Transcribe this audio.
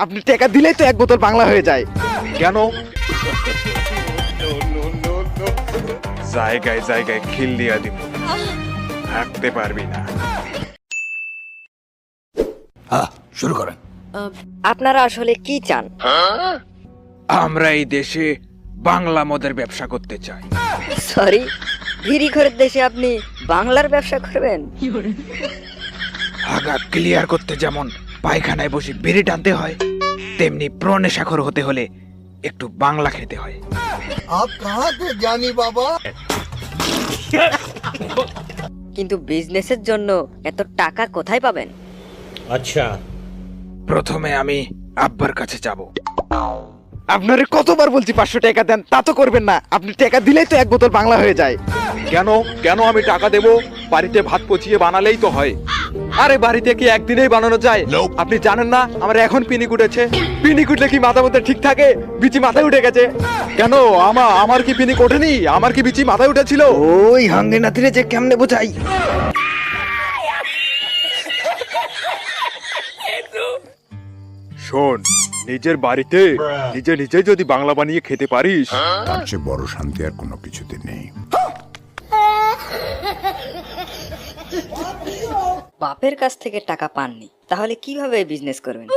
আপনি টাকা দিলেই তো এক বোতল বাংলা হয়ে যায়। কেন? জায়গায় জায়গায় খিল দিয়া দিব, থাকতে পারবি না। শুরু করেন। আপনারা আসলে কি চান? আমরা এই দেশে বাংলা মদের ব্যবসা করতে চাই। সরি, ভিড়ি ঘরের দেশে আপনি বাংলার ব্যবসা করবেন? আগা ক্লিয়ার করতে যেমন পায়খানায় বসে বিড়ি টানতে হয়, তেমনি প্রনেশাখর হতে হলে একটু বাংলা খেতে হয়। আপ কাহা তে জানি বাবা? কিন্তু বিজনেসের জন্য এত টাকা কোথায় পাবেন? अच्छा প্রথমে আমি আব্বার কাছে যাব। আপনারে কতবার বলছি 500 টাকা দেন, তা তো করবেন না। আপনি টাকা দিলেই তো এক বোতল বাংলা হয়ে যায়। কেন কেন আমি টাকা দেব? বাড়িতে ভাত পচিয়ে বানালেই তো হয়। আরে বাড়িতে কি একদিনেই বানানো যায়? আপনি জানেন না আমার এখন পিনিক উঠেছে? পিনিক উঠলে কি মাথা মধ্যে ঠিক থাকে? বিচি মাথায় উঠে গেছে। কেন আমার কি পিনিক ওঠেনি? আমার কি বিচি মাথায় উঠেছিল? ওই হাঙ্গে নাতিরে যে কেমনে বোঝাই। শোন, নিজের বাড়িতে নিজে নিজে যদি বাংলা বানিয়ে খেতে পারিস, তার চেয়ে বড় শান্তি আর কোনো কিছুতে নেই। বাপের কাছ থেকে টাকা পাননি, তাহলে কিভাবে বিজনেস করবেন?